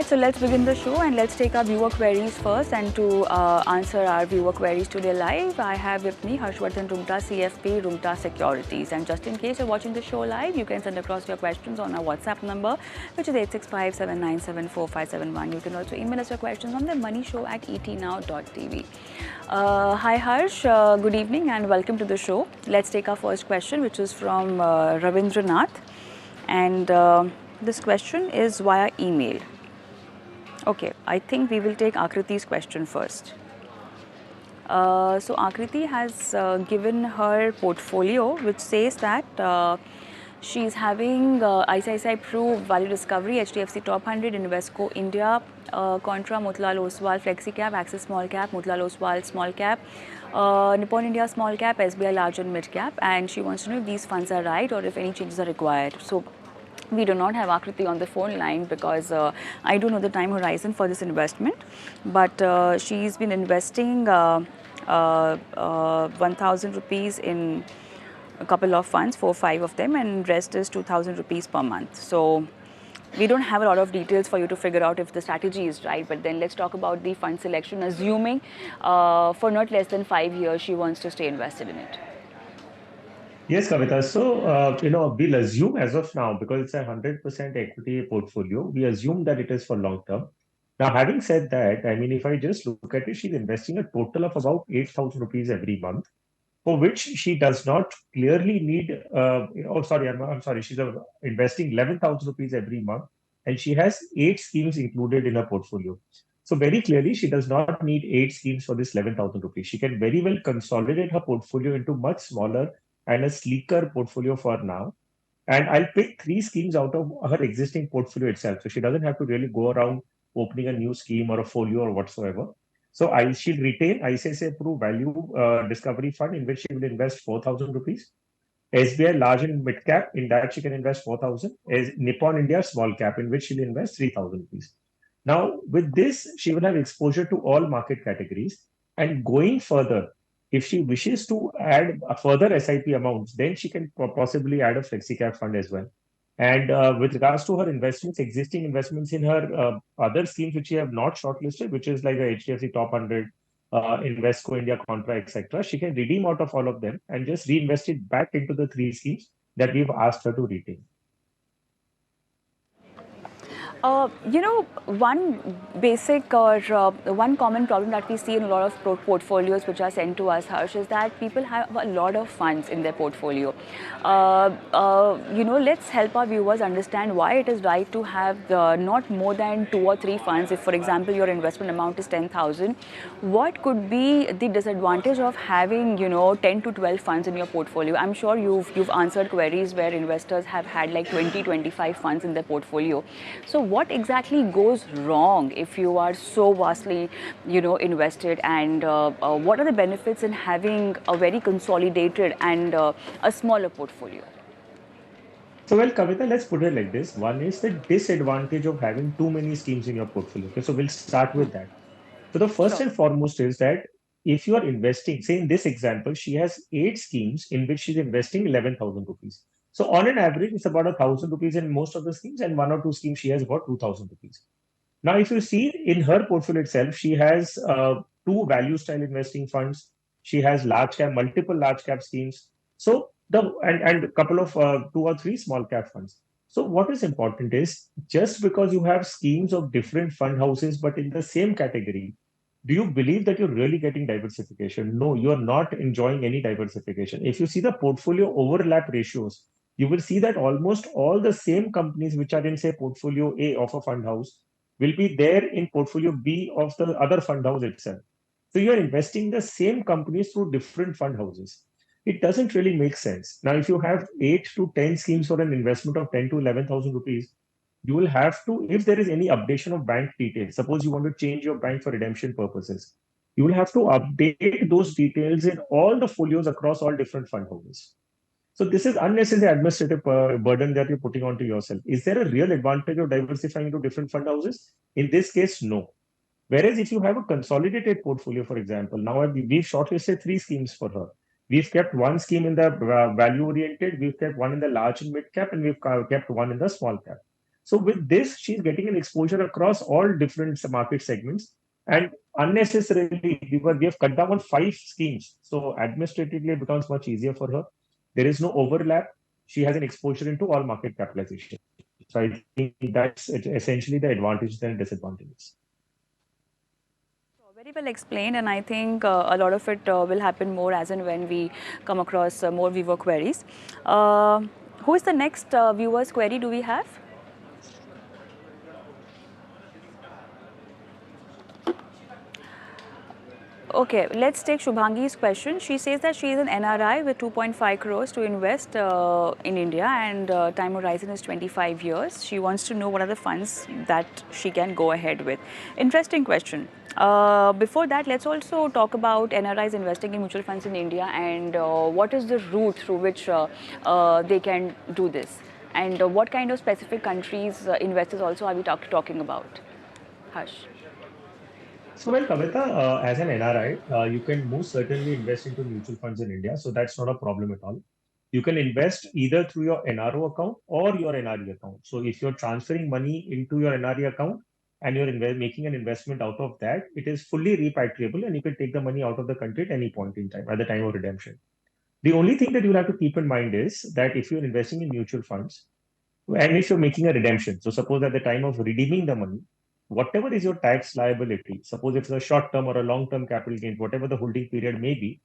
So let's begin the show and let's take our viewer queries first. And to answer our viewer queries today live, I have with me Harshvardhan Roongta, CFP, Roongta Securities. And just in case you're watching the show live, you can send across your questions on our WhatsApp number, which is 865-797-4571. You can also email us your questions on the moneyshow@etnow.tv. Hi Harsh, good evening and welcome to the show. Let's take our first question, which is from Ravindranath. And this question is via email. Okay, I think we will take Akriti's question first. So Akriti has given her portfolio, which says that she's having ICICI Pru, Value Discovery, HDFC Top 100, Invesco India, Contra, Motilal Oswal, Flexi Cap, Axis Small Cap, Motilal Oswal Small Cap, Nippon India Small Cap, SBI Large and Mid Cap, and she wants to know if these funds are right or if any changes are required. So we do not have Akriti on the phone line because I don't know the time horizon for this investment, but she's been investing 1,000 rupees in a couple of funds, 4-5 of them, and rest is 2,000 rupees per month. So we don't have a lot of details for you to figure out if the strategy is right, but then let's talk about the fund selection, assuming for not less than 5 years she wants to stay invested in it. Yes, Kavita. So, we'll assume as of now, because it's a 100% equity portfolio, we assume that it is for long term. Now, having said that, I mean, if I just look at it, she's investing a total of about 8,000 rupees every month, for which she does not clearly need. I'm sorry, she's investing 11,000 rupees every month, and she has 8 schemes included in her portfolio. So, very clearly, she does not need 8 schemes for this 11,000 rupees. She can very well consolidate her portfolio into much smaller and a sleeker portfolio for now. And I'll pick 3 schemes out of her existing portfolio itself. So she doesn't have to really go around opening a new scheme or a folio or whatsoever. So she'll retain ICICI Pru Value Discovery Fund, in which she will invest 4,000 rupees. SBI Large and Mid Cap, in that she can invest 4,000. As Nippon India Small Cap, in which she'll invest 3,000 rupees. Now, with this, she will have exposure to all market categories. And going further, if she wishes to add a further SIP amounts, then she can possibly add a FlexiCap fund as well. And with regards to her investments, existing investments in her other schemes which she have not shortlisted, which is like a HDFC Top 100, Invesco India Contra, etc., she can redeem out of all of them and just reinvest it back into the 3 schemes that we've asked her to retain. One basic or one common problem that we see in a lot of portfolios which are sent to us, Harsh, is that people have a lot of funds in their portfolio. Let's help our viewers understand why it is right to have not more than 2 or 3 funds. If, for example, your investment amount is 10,000, what could be the disadvantage of having 10 to 12 funds in your portfolio? I'm sure you've answered queries where investors have had like 20-25 funds in their portfolio. So what exactly goes wrong if you are so vastly, invested, and what are the benefits in having a very consolidated and a smaller portfolio? So, well, Kavita, let's put it like this. One is the disadvantage of having too many schemes in your portfolio. Okay, so we'll start with that. So, the first Sure. and foremost is that if you are investing, say in this example, she has 8 schemes in which she's investing 11,000 rupees. So, on an average, it's about 1,000 rupees in most of the schemes, and 1 or 2 schemes she has about 2,000 rupees. Now, if you see in her portfolio itself, she has 2 value style investing funds. She has multiple large cap schemes. So and a couple of 2 or 3 small cap funds. So what is important is just because you have schemes of different fund houses, but in the same category, do you believe that you're really getting diversification? No, you're not enjoying any diversification. If you see the portfolio overlap ratios, you will see that almost all the same companies which are in, say, portfolio A of a fund house will be there in portfolio B of the other fund house itself. So you're investing the same companies through different fund houses. It doesn't really make sense. Now, if you have 8 to 10 schemes for an investment of 10 to 11,000 rupees, you will have to, if there is any updation of bank details, suppose you want to change your bank for redemption purposes, you will have to update those details in all the folios across all different fund houses. So this is unnecessary administrative burden that you're putting onto yourself. Is there a real advantage of diversifying into different fund houses? In this case, no. Whereas if you have a consolidated portfolio, for example, now we've shortlisted 3 schemes for her. We've kept 1 scheme in the value oriented, we've kept one in the large and mid cap, and we've kept one in the small cap. So with this, she's getting an exposure across all different market segments. And unnecessarily, we have cut down on 5 schemes. So administratively, it becomes much easier for her. There is no overlap. She has an exposure into all market capitalization. So I think that's essentially the advantages and disadvantages. Very well explained, and I think a lot of it will happen more as and when we come across more viewer queries. Who is the next viewer's query do we have? Okay, let's take Shubhangi's question. She says that she is an NRI with 2.5 crores to invest in India, and time horizon is 25 years. She wants to know what are the funds that she can go ahead with. Interesting question. Before that, let's also talk about NRIs investing in mutual funds in India, and what is the route through which they can do this, and what kind of specific countries investors also are we talking about? Harsh. So, well, Kavita, as an NRI, you can most certainly invest into mutual funds in India. So that's not a problem at all. You can invest either through your NRO account or your NRE account. So if you're transferring money into your NRE account and you're making an investment out of that, it is fully repatriable and you can take the money out of the country at any point in time, at the time of redemption. The only thing that you'll have to keep in mind is that if you're investing in mutual funds, and if you're making a redemption, so suppose at the time of redeeming the money, whatever is your tax liability, suppose it's a short term or a long term capital gain, whatever the holding period may be,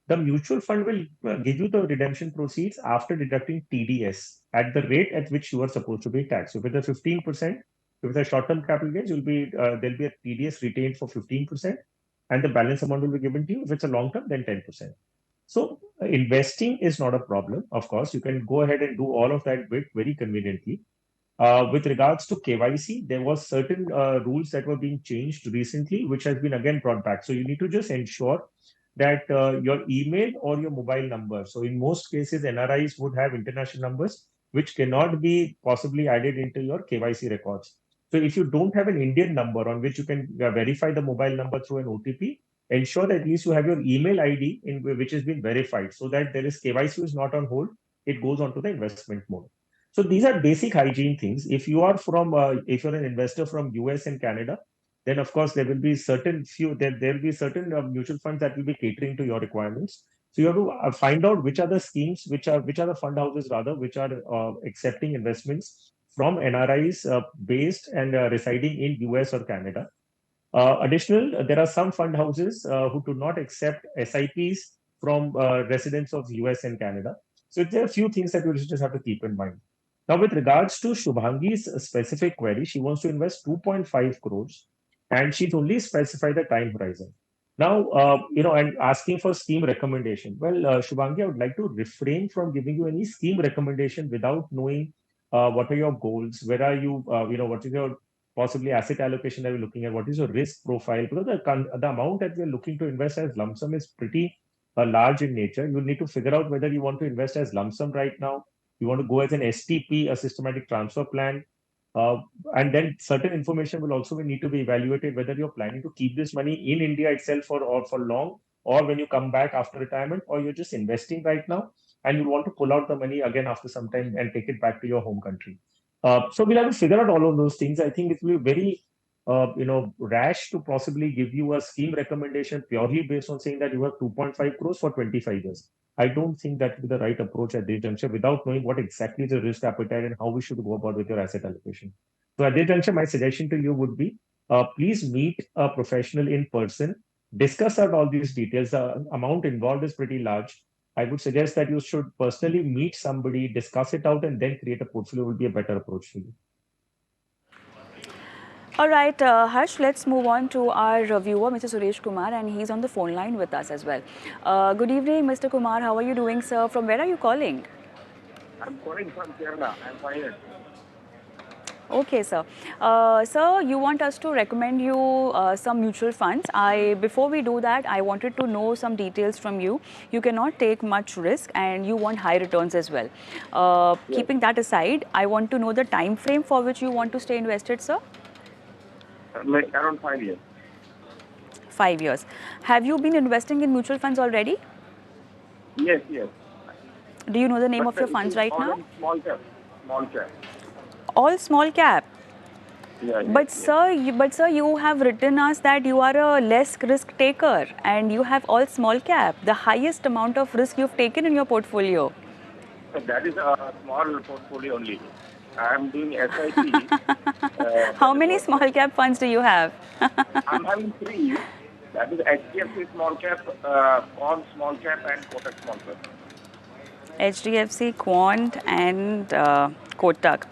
the mutual fund will give you the redemption proceeds after deducting TDS at the rate at which you are supposed to be taxed. So with the 15%, with the short term capital gains, there'll be a TDS retained for 15%, and the balance amount will be given to you. If it's a long term, then 10%. So investing is not a problem. Of course, you can go ahead and do all of that bit very conveniently. With regards to KYC, there was certain rules that were being changed recently, which has been again brought back. So you need to just ensure that your email or your mobile number. So in most cases, NRIs would have international numbers, which cannot be possibly added into your KYC records. So if you don't have an Indian number on which you can verify the mobile number through an OTP, ensure that at least you have your email ID in which has been verified, so that there is KYC is not on hold. It goes on to the investment mode. So these are basic hygiene things. If you're an investor from US and Canada, then of course there will be certain mutual funds that will be catering to your requirements. So you have to find out which are the schemes, which are the fund houses rather, which are accepting investments from NRIs based and residing in US or Canada. There are some fund houses who do not accept SIPs from residents of US and Canada. So there are a few things that we just have to keep in mind. Now, with regards to Shubhangi's specific query, she wants to invest 2.5 crores and she's only specified the time horizon. Now, and asking for scheme recommendation. Well, Shubhangi, I would like to refrain from giving you any scheme recommendation without knowing what are your goals, where are you, what is your possibly asset allocation that we're looking at, what is your risk profile, because the amount that we're looking to invest as lump sum is pretty large in nature. You'll need to figure out whether you want to invest as lump sum right now, you want to go as an STP, a systematic transfer plan, uh, and then certain information will also need to be evaluated whether you're planning to keep this money in India itself or for long, or when you come back after retirement, or you're just investing right now and you want to pull out the money again after some time and take it back to your home country. So we'll have to figure out all of those things. I think it will be very rash to possibly give you a scheme recommendation purely based on saying that you have 2.5 crores for 25 years. I don't think that would be the right approach at this juncture without knowing what exactly is the risk appetite and how we should go about with your asset allocation. So at this juncture, my suggestion to you would be please meet a professional in person, discuss out all these details. The amount involved is pretty large. I would suggest that you should personally meet somebody, discuss it out, and then create a portfolio would be a better approach for you. All right, Harsh, let's move on to our viewer, Mr. Suresh Kumar, and he's on the phone line with us as well. Good evening, Mr. Kumar. How are you doing, sir? From where are you calling? I'm calling from Kerala. I'm fine. Okay, sir. Sir, you want us to recommend you some mutual funds. Before we do that, I wanted to know some details from you. You cannot take much risk, and you want high returns as well. Yes. Keeping that aside, I want to know the time frame for which you want to stay invested, sir. Like around 5 years. 5 years. Have you been investing in mutual funds already? Yes. Do you know the name But of your it funds is right all now? in small cap. Small cap. All small cap. Yeah, But sir, you have written us that you are a less risk taker and you have all small cap. The highest amount of risk you've taken in your portfolio. So that is a small portfolio only. I am doing SIP. How many small cap funds do you have? I'm having three. That is HDFC small cap, Quant small cap, and Kotak small cap. HDFC, Quant, and Kotak.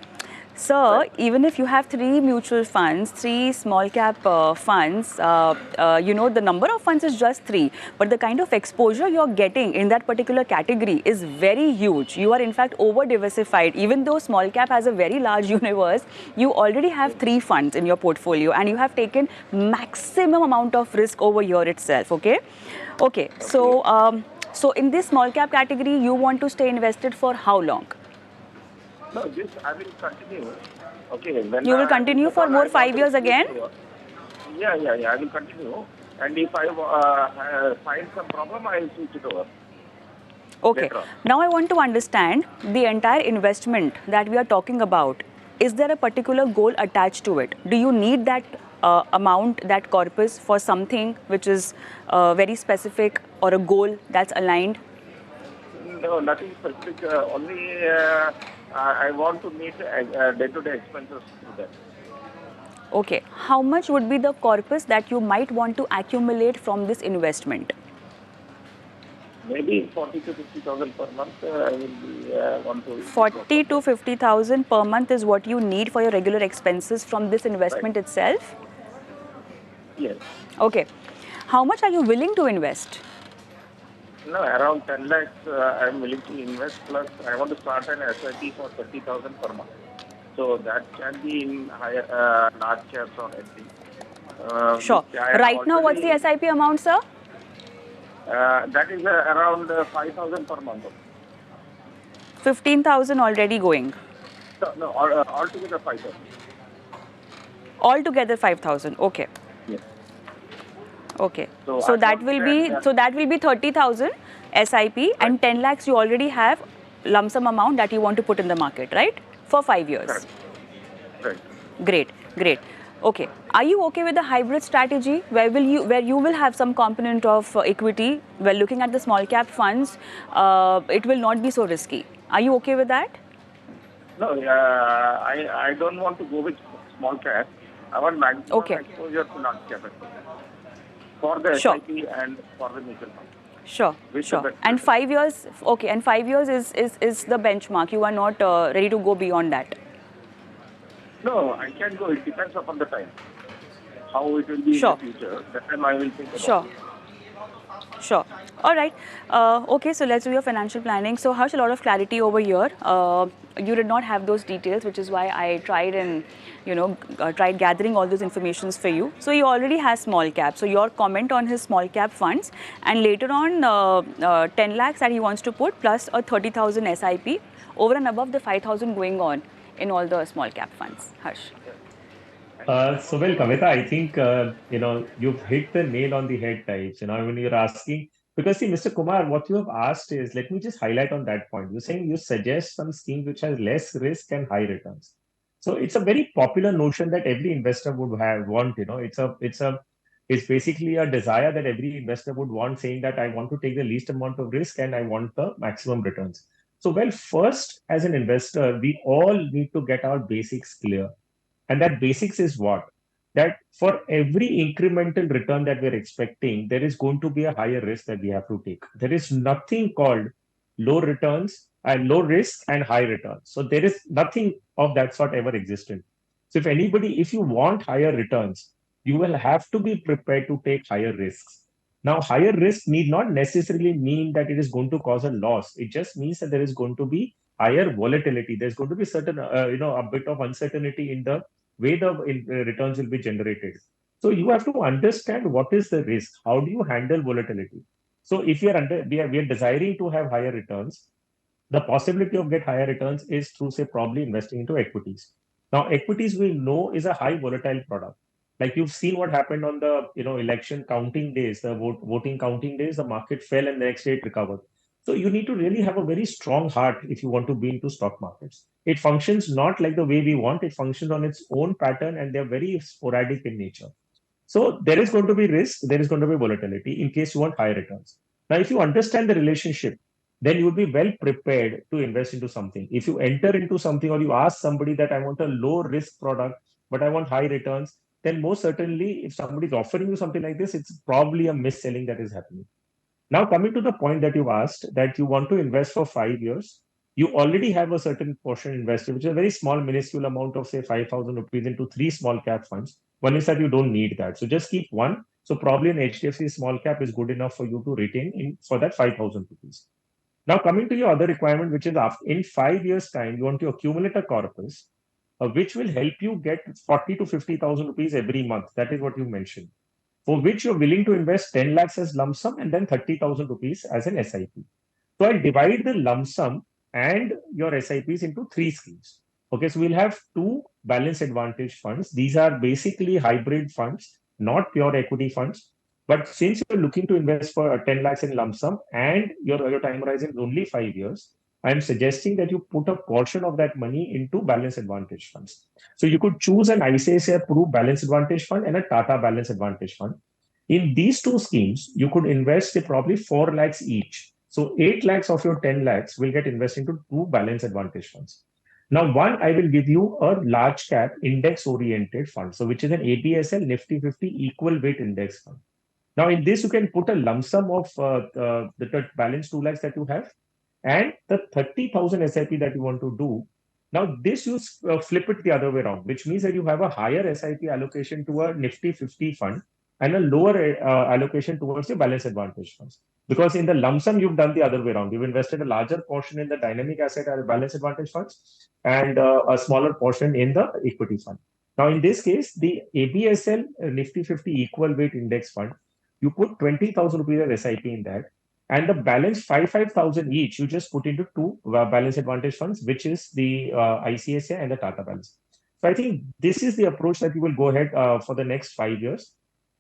Sir, even if you have three mutual funds, three small cap funds, you know, the number of funds is just three, but the kind of exposure you're getting in that particular category is very huge. You are in fact over diversified. Even though small cap has a very large universe, you already have three funds in your portfolio and you have taken maximum amount of risk over here itself. Okay. So in this small cap category, you want to stay invested for how long? No, this I will continue. Okay. When You will continue for more 5 years again? Yeah. I will continue. And if I find some problem, I will switch it over. Okay. Later on. Now I want to understand the entire investment that we are talking about. Is there a particular goal attached to it? Do you need that amount, that corpus for something which is very specific or a goal that's aligned? No, nothing specific. Only I want to meet day-to-day expenses through that. Okay. How much would be the corpus that you might want to accumulate from this investment? Maybe 40 to 50,000 per month. I will be want to 40 to 50,000 per month is what you need for your regular expenses from this investment itself? Yes. Okay. How much are you willing to invest? No, around 10 lakhs I am willing to invest, plus I want to start an SIP for 30,000 per month. So that can be in higher, large caps or anything. Sure. Right now, what's the SIP amount, sir? That is around 5,000 per month. 15,000 already going. No, altogether 5,000. Altogether 5,000. Okay. Yes. Okay. So So I that want will be 30,000 SIP and 10 lakhs you already have lump sum amount that you want to put in the market, right? For 5 years. Correct. Great. Okay. Are you okay with the hybrid strategy where you will have some component of equity? Well, looking at the small cap funds, it will not be so risky. Are you okay with that? No, I don't want to go with small cap. I want maximum exposure to large cap for the Sure. SIP and for the mutual fund. Sure. And 5 years, okay. And 5 years is the benchmark. You are not ready to go beyond that. No, I can go. It depends upon the time. How it will be in the future. That time I will think about it. Sure. All right. Okay, so let's do your financial planning. So Harsh, a lot of clarity over here. You did not have those details, which is why I tried and, tried gathering all those informations for you. So he already has small cap. So your comment on his small cap funds, and later on 10 lakhs that he wants to put plus a 30,000 SIP over and above the 5,000 going on in all the small cap funds. Harsh. Kavita, I think you've hit the nail on the head types. When you're asking, because see, Mr. Kumar, what you have asked is, let me just highlight on that point. You're saying you suggest some scheme which has less risk and high returns. So it's a very popular notion that every investor would want. It's basically a desire that every investor would want, saying that I want to take the least amount of risk and I want the maximum returns. So, well, first, as an investor, we all need to get our basics clear. And that basics is what? That for every incremental return that we're expecting, there is going to be a higher risk that we have to take. There is nothing called low returns and low risk and high returns. So there is nothing of that sort ever existed. So if you want higher returns, you will have to be prepared to take higher risks. Now, higher risk need not necessarily mean that it is going to cause a loss. It just means that there is going to be higher volatility. There's going to be certain, a bit of uncertainty in the way the returns will be generated. So you have to understand what is the risk. How do you handle volatility? So if we are desiring to have higher returns, the possibility of get higher returns is through, say, probably investing into equities. Now, equities we know is a high volatile product. Like you've seen what happened on the election counting days, the voting counting days, the market fell and the next day it recovered. So you need to really have a very strong heart if you want to be into stock markets. It functions not like the way we want. It functions on its own pattern, and they're very sporadic in nature. So there is going to be risk, there is going to be volatility in case you want high returns. Now, if you understand the relationship, then you would be well prepared to invest into something. If you enter into something or you ask somebody that I want a low risk product, but I want high returns, then most certainly if somebody is offering you something like this, it's probably a mis-selling that is happening. Now, coming to the point that you asked, that you want to invest for 5 years, you already have a certain portion invested, which is a very small, minuscule amount of, say, 5,000 rupees into three small cap funds. One is that you don't need that. So just keep one. So probably an HDFC small cap is good enough for you to retain in for that 5,000 rupees. Now, coming to your other requirement, which is after, in 5 years' time, you want to accumulate a corpus, which will help you get 40 to 50,000 rupees every month. That is what you mentioned, for which you're willing to invest 10 lakhs as lump sum and then 30,000 rupees as an SIP. So I'll divide the lump sum and your SIPs into three schemes. Okay, so we'll have two balance advantage funds. These are basically hybrid funds, not pure equity funds. But since you're looking to invest for 10 lakhs in lump sum and your time horizon is only 5 years, I'm suggesting that you put a portion of that money into balance advantage funds. So you could choose an ICICI approved balance advantage fund and a Tata balance advantage fund. In these two schemes, you could invest probably 4 lakhs each. So 8 lakhs of your 10 lakhs will get invested into two balance advantage funds. Now, one, I will give you a large cap index oriented fund. So, which is an ABSL Nifty 50 equal weight index fund. Now, in this, you can put a lump sum of the balance 2 lakhs that you have and the 30,000 SIP that you want to do. Now, this you flip it the other way around, which means that you have a higher SIP allocation to a Nifty 50 fund and a lower allocation towards the balance advantage funds. Because in the lump sum, you've done the other way around. You've invested a larger portion in the dynamic asset or balance advantage funds and a smaller portion in the equity fund. Now, in this case, the ABSL Nifty 50 equal weight index fund, you put 20,000 rupees as SIP in that, and the balance 5,000 each, you just put into two balance advantage funds, which is the ICICI and the Tata balance. So I think this is the approach that you will go ahead for the next 5 years.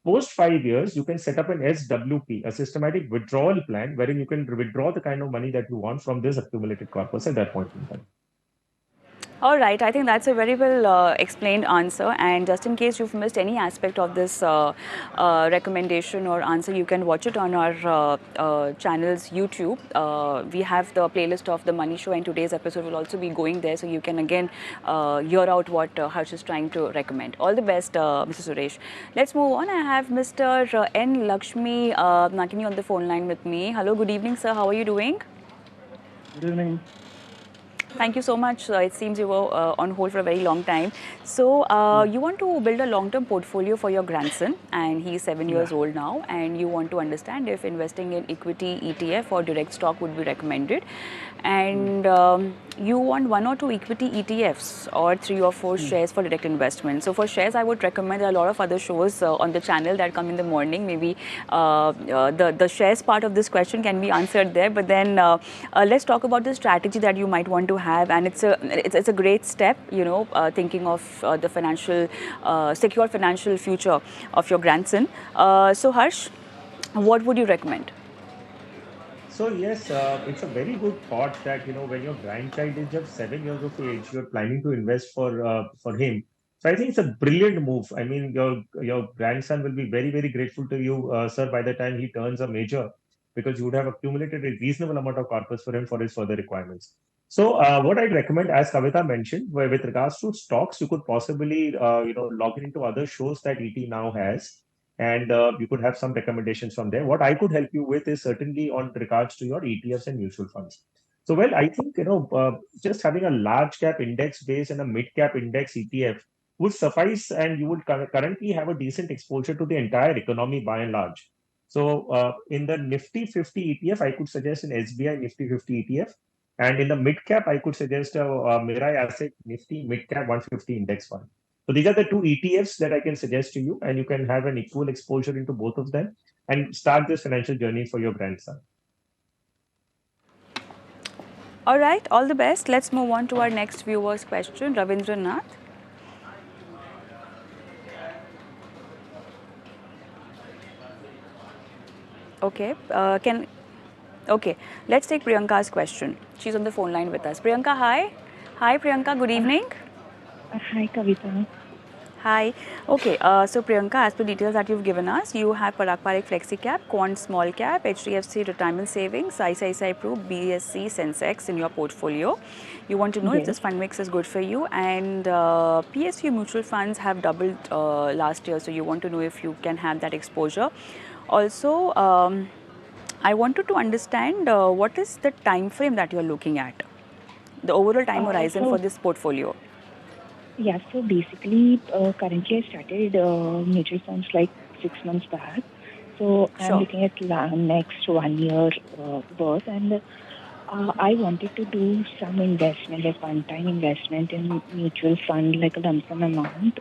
Post 5 years, you can set up an SWP, a systematic withdrawal plan, wherein you can withdraw the kind of money that you want from this accumulated corpus at that point in time. All right, I think that's a very well explained answer. And just in case you've missed any aspect of this recommendation or answer, you can watch it on our channel's YouTube. We have the playlist of the Money Show, and today's episode will also be going there, so you can again hear out what Harsh is trying to recommend. All the best, Mr. Suresh. Let's move on. I have Mr. N. Lakshmi Nakini on the phone line with me. Hello, good evening, sir. How are you doing? Good evening. Thank you so much. It seems you were on hold for a very long time. So you want to build a long-term portfolio for your grandson, and he's 7 years old now, and you want to understand if investing in equity, ETF or direct stock would be recommended. And you want 1 or 2 equity ETFs or 3 or 4 shares for direct investment. So for shares, I would recommend there are a lot of other shows on the channel that come in the morning. Maybe the shares part of this question can be answered there. But then let's talk about the strategy that you might want to have, and it's a great step, you know, thinking of the financial secure financial future of your grandson. So Harsh, what would you recommend? So yes, it's a very good thought that when your grandchild is just 7 years of age, you're planning to invest for him. So I think it's a brilliant move. I mean, your grandson will be very very grateful to you, sir, by the time he turns a major, because you would have accumulated a reasonable amount of corpus for him for his further requirements. So what I'd recommend, as Kavita mentioned, with regards to stocks, you could possibly log into other shows that ET now has, and you could have some recommendations from there. What I could help you with is certainly on regards to your ETFs and mutual funds. So, well, I think just having a large cap index base and a mid cap index ETF would suffice, and you would currently have a decent exposure to the entire economy by and large. So, in the Nifty 50 ETF, I could suggest an SBI Nifty 50 ETF, and in the mid cap, I could suggest a Mirai Asset Nifty Mid Cap 150 Index Fund. So these are the two ETFs that I can suggest to you, and you can have an equal exposure into both of them and start this financial journey for your grandson. All right, all the best. Let's move on to our next viewer's question, Ravindranath. Okay, Okay, let's take Priyanka's question. She's on the phone line with us. Priyanka, hi. Hi, Priyanka, good evening. Hi, Kavita. Hi. Okay, so Priyanka, as per details that you've given us, you have Parag Parikh Flexi Cap, Quant Small Cap, HDFC Retirement Savings, ICICI Pru, BSC Sensex in your portfolio. You want to know if Yes. this fund mix is good for you, and PSU mutual funds have doubled last year, so you want to know if you can have that exposure. Also, I wanted to understand what is the time frame that you're looking at, the overall time horizon for this portfolio. Yeah, so basically, currently I started mutual funds like 6 months back. So I'm looking at next 1 year worth, and I wanted to do some investment, like one-time investment in mutual fund, like a lump sum amount,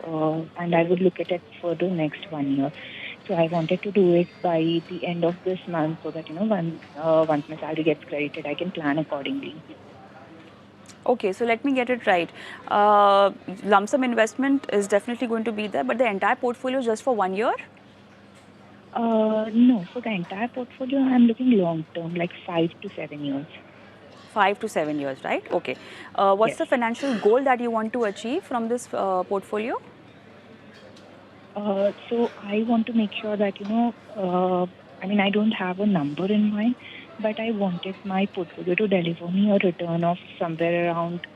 and I would look at it for the next 1 year. So I wanted to do it by the end of this month, so that once my salary gets credited, I can plan accordingly. Okay, so let me get it right. Lump sum investment is definitely going to be there, but the entire portfolio is just for 1 year? No, for the entire portfolio, I'm looking long term, like 5 to 7 years. 5 to 7 years, right? Okay. What's Yes. the financial goal that you want to achieve from this portfolio? So I want to make sure that, I don't have a number in mind, but I wanted my portfolio to deliver me a return of somewhere around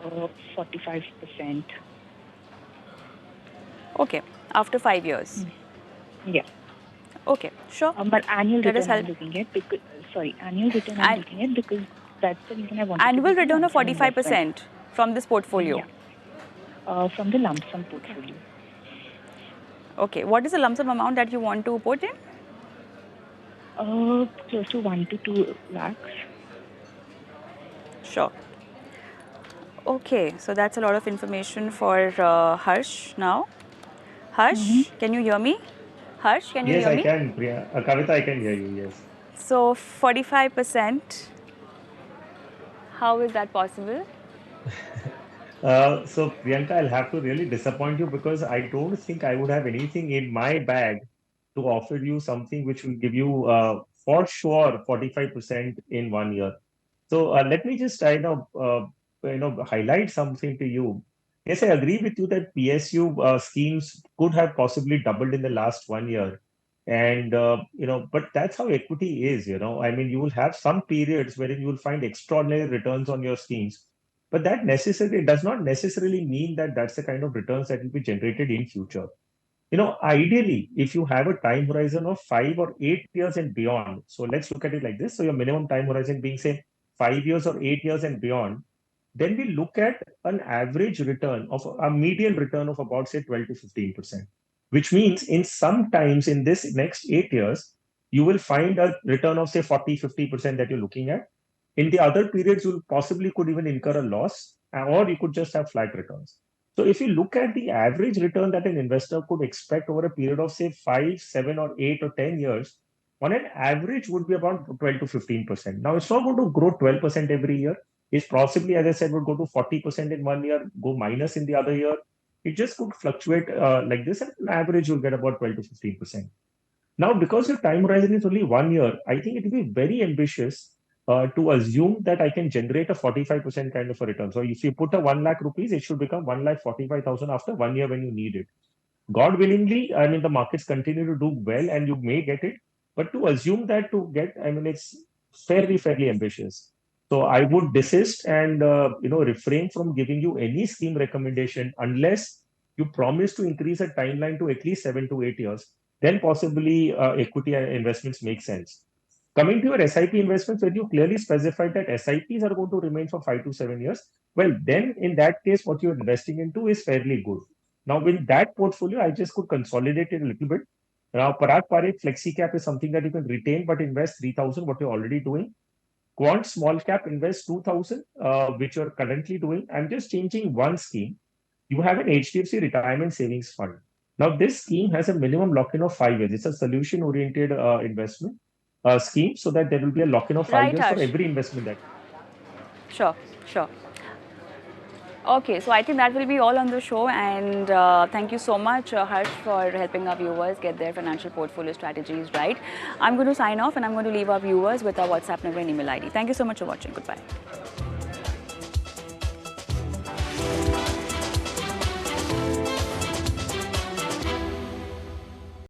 45%. Okay, after 5 years. Yeah. Okay, sure. But annual Let us return I'm help. looking at because, annual return I'm And looking at because that's the reason I wanted to annual do the return lump of sum investment. 45% from this portfolio. Yeah. From the lump sum portfolio. Okay, what is the lump sum amount that you want to put in? Close to 1 to 2 lakhs. Sure. Okay, so that's a lot of information for Harsh now. Harsh, can you hear me? Harsh, can you Yes, hear I me? can, Priya. Kavita, I can hear you. Yes. So 45%, how is that possible? So Priyanka, I'll have to really disappoint you because I don't think I would have anything in my bag to offer you something which will give you for sure 45% in 1 year. So let me just highlight something to you. Yes, I agree with you that PSU schemes could have possibly doubled in the last 1 year. And but that's how equity is, I mean, you will have some periods wherein you will find extraordinary returns on your schemes, but that necessarily does not necessarily mean that that's the kind of returns that will be generated in future. Ideally, if you have a time horizon of 5 or 8 years and beyond, so let's look at it like this. So your minimum time horizon being, say, 5 years or 8 years and beyond, then we look at an average return of a median return of about, say, 12 to 15%, which means in some times in this next 8 years, you will find a return of, say, 40, 50% that you're looking at. In the other periods, you possibly could even incur a loss, or you could just have flat returns. So if you look at the average return that an investor could expect over a period of, say, 5, 7, or 8 or 10 years, on an average would be about 12 to 15%. Now, it's not going to grow 12% every year. It's possibly, as I said, would go to 40% in 1 year, go minus in the other year. It just could fluctuate like this. And on average, you'll get about 12 to 15%. Now, because your time horizon is only 1 year, I think it will be very ambitious to assume that I can generate a 45% kind of a return. So if you put a 1 lakh rupees, it should become 1,45,000 after 1 year when you need it. God willingly, I mean, the markets continue to do well and you may get it. But to assume that to get, I mean, it's fairly ambitious. So I would desist and, refrain from giving you any scheme recommendation unless you promise to increase a timeline to at least 7 to 8 years. Then possibly equity investments make sense. Coming to your SIP investments, when you clearly specified that SIPs are going to remain for 5 to 7 years, well, then in that case, what you're investing into is fairly good. Now, with that portfolio, I just could consolidate it a little bit. Now, Parag Parikh Flexi Cap is something that you can retain but invest 3,000, what you're already doing. Quant Small Cap invest 2,000, which you're currently doing. I'm just changing one scheme. You have an HDFC Retirement Savings Fund. Now, this scheme has a minimum lock-in of 5 years. It's a solution-oriented investment scheme, so that there will be a lock-in of five Right, years for Harsh. every investment that. Sure, sure. Okay, so I think that will be all on the show, and thank you so much, Harsh, for helping our viewers get their financial portfolio strategies right. I'm going to sign off, and I'm going to leave our viewers with our WhatsApp number and email ID. Thank you so much for watching. Goodbye.